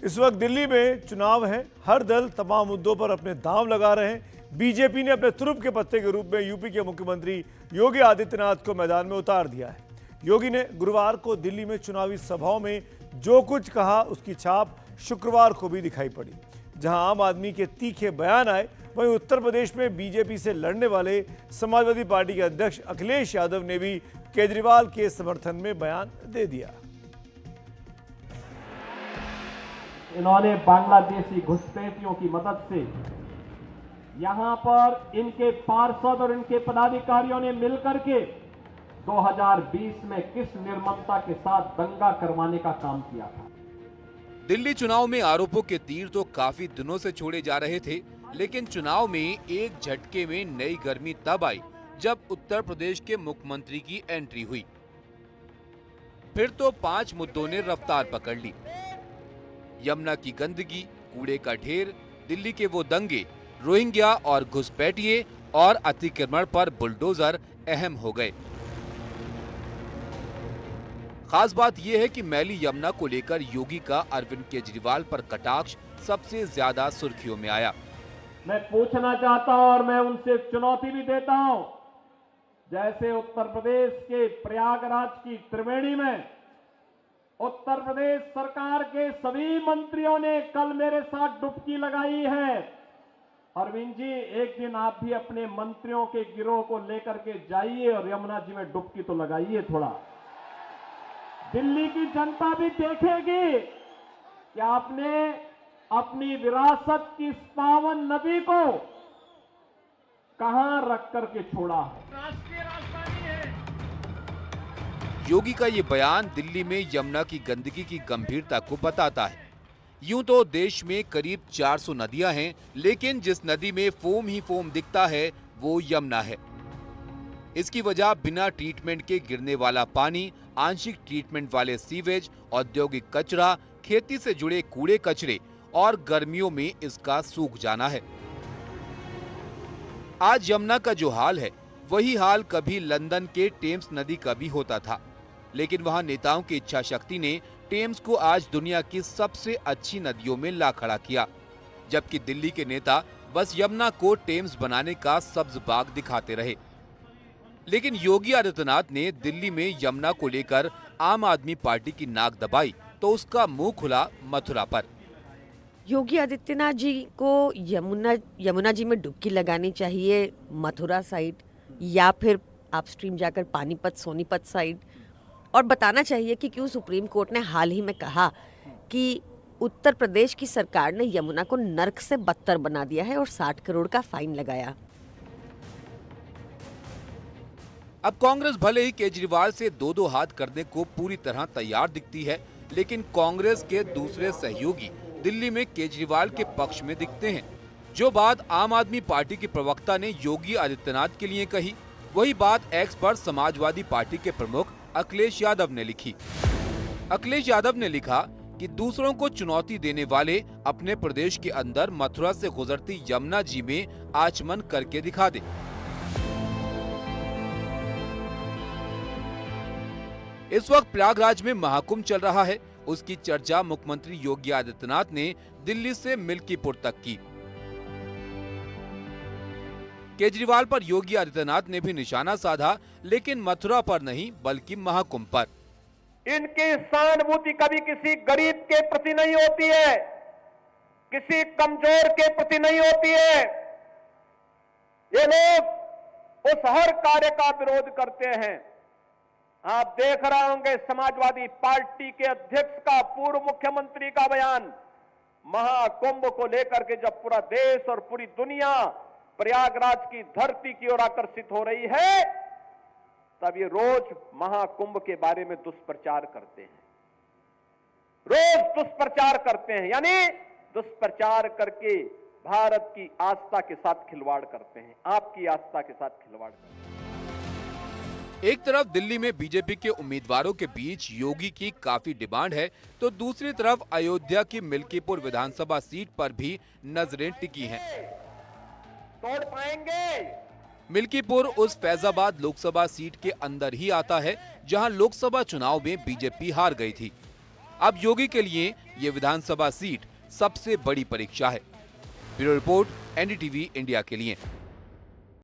इस वक्त दिल्ली में चुनाव है। हर दल तमाम मुद्दों पर अपने दांव लगा रहे हैं। बीजेपी ने अपने तुरुप के पत्ते के रूप में यूपी के मुख्यमंत्री योगी आदित्यनाथ को मैदान में उतार दिया है। योगी ने गुरुवार को दिल्ली में चुनावी सभाओं में जो कुछ कहा उसकी छाप शुक्रवार को भी दिखाई पड़ी। जहां आम आदमी के तीखे बयान आए, वहीं उत्तर प्रदेश में बीजेपी से लड़ने वाले समाजवादी पार्टी के अध्यक्ष अखिलेश यादव ने भी केजरीवाल के समर्थन में बयान दे दिया। इन्होंने बांग्लादेशी घुसपैठियों की मदद से यहां पर इनके पार्षद और इनके पदाधिकारियों ने मिलकर के 2020 में किस निर्ममता के साथ दंगा करवाने का काम किया था। दिल्ली चुनाव में आरोपों के तीर तो काफी दिनों से छोड़े जा रहे थे, लेकिन चुनाव में एक झटके में नई गर्मी तब आई जब उत्तर प्रदेश के मुख्यमंत्री की एंट्री हुई। फिर तो 5 मुद्दों ने रफ्तार पकड़ ली। यमुना की गंदगी, कूड़े का ढेर, दिल्ली के वो दंगे, रोहिंग्या और घुसपैठिए और अतिक्रमण पर बुलडोजर अहम हो गए। खास बात यह है कि मैली यमुना को लेकर योगी का अरविंद केजरीवाल पर कटाक्ष सबसे ज्यादा सुर्खियों में आया। मैं पूछना चाहता हूं और मैं उनसे चुनौती भी देता हूं, जैसे उत्तर प्रदेश के प्रयागराज की त्रिवेणी में उत्तर प्रदेश सरकार के सभी मंत्रियों ने कल मेरे साथ डुबकी लगाई है। अरविंद जी, एक दिन आप भी अपने मंत्रियों के गिरोह को लेकर के जाइए और यमुना जी में डुबकी तो लगाइए थोड़ा। दिल्ली की जनता भी देखेगी कि आपने अपनी विरासत की इस पावन नदी को कहां रख करके छोड़ा। राष्ट्रीय राजधानी है। योगी का ये बयान दिल्ली में यमुना की गंदगी की गंभीरता को बताता है। यूं तो देश में करीब 400 नदियां हैं, लेकिन जिस नदी में फोम ही फोम दिखता है वो यमुना है। इसकी वजह बिना ट्रीटमेंट के गिरने वाला पानी, आंशिक ट्रीटमेंट वाले सीवेज, औद्योगिक कचरा, खेती से जुड़े कूड़े कचरे और गर्मियों में इसका सूख जाना है। आज यमुना का जो हाल है, वही हाल कभी लंदन के टेम्स नदी का भी होता था, लेकिन वहां नेताओं की इच्छा शक्ति ने टेम्स को आज दुनिया की सबसे अच्छी नदियों में ला खड़ा किया, जबकि दिल्ली के नेता बस यमुना को टेम्स बनाने का सब्ज बाग दिखाते रहे। लेकिन योगी आदित्यनाथ ने दिल्ली में यमुना को लेकर आम आदमी पार्टी की नाक दबाई तो उसका मुंह खुला मथुरा पर। योगी आदित्यनाथ जी को यमुना जी में डुबकी लगानी चाहिए मथुरा साइड, या फिर अपस्ट्रीम जाकर पानीपत सोनीपत साइड, और बताना चाहिए कि क्यों सुप्रीम कोर्ट ने हाल ही में कहा कि उत्तर प्रदेश की सरकार ने यमुना को नर्क से बदतर बना दिया है और 60 करोड़ का फाइन लगाया। अब कांग्रेस भले ही केजरीवाल से दो हाथ करने को पूरी तरह तैयार दिखती है, लेकिन कांग्रेस के दूसरे सहयोगी दिल्ली में केजरीवाल के पक्ष में दिखते हैं। जो बात आम आदमी पार्टी के प्रवक्ता ने योगी आदित्यनाथ के लिए कही, वही बात एक्स पर समाजवादी पार्टी के प्रमुख अखिलेश यादव ने लिखी। अखिलेश यादव ने लिखा कि दूसरों को चुनौती देने वाले अपने प्रदेश के अंदर मथुरा से गुजरती यमुना जी में आचमन करके दिखा दे। इस वक्त प्रयागराज में महाकुंभ चल रहा है। उसकी चर्चा मुख्यमंत्री योगी आदित्यनाथ ने दिल्ली से मिल्कीपुर तक की। केजरीवाल पर योगी आदित्यनाथ ने भी निशाना साधा, लेकिन मथुरा पर नहीं बल्कि महाकुंभ पर। इनकी सहानुभूति कभी किसी गरीब के प्रति नहीं होती है, किसी कमजोर के प्रति नहीं होती है। ये लोग उस हर कार्य का विरोध करते हैं। आप देख रहे होंगे समाजवादी पार्टी के अध्यक्ष का, पूर्व मुख्यमंत्री का बयान महाकुंभ को लेकर के, जब पूरा देश और पूरी दुनिया प्रयागराज की धरती की ओर आकर्षित हो रही है, तब ये रोज महाकुंभ के बारे में दुष्प्रचार करते हैं। रोज दुष्प्रचार करते हैं, यानी दुष्प्रचार करके भारत की आस्था के साथ खिलवाड़ करते हैं, आपकी आस्था के साथ खिलवाड़ करते हैं। एक तरफ दिल्ली में बीजेपी के उम्मीदवारों के बीच योगी की काफी डिमांड है, तो दूसरी तरफ अयोध्या की मिल्कीपुर विधानसभा सीट पर भी नजरें टिकी हैं। तोड़ पाएंगे। मिल्कीपुर उस फैजाबाद लोकसभा सीट के अंदर ही आता है, जहां लोकसभा चुनाव में बीजेपी हार गई थी। अब योगी के लिए ये विधानसभा सीट सबसे बड़ी परीक्षा है। ब्यूरो रिपोर्ट, एनडीटीवी इंडिया के लिए।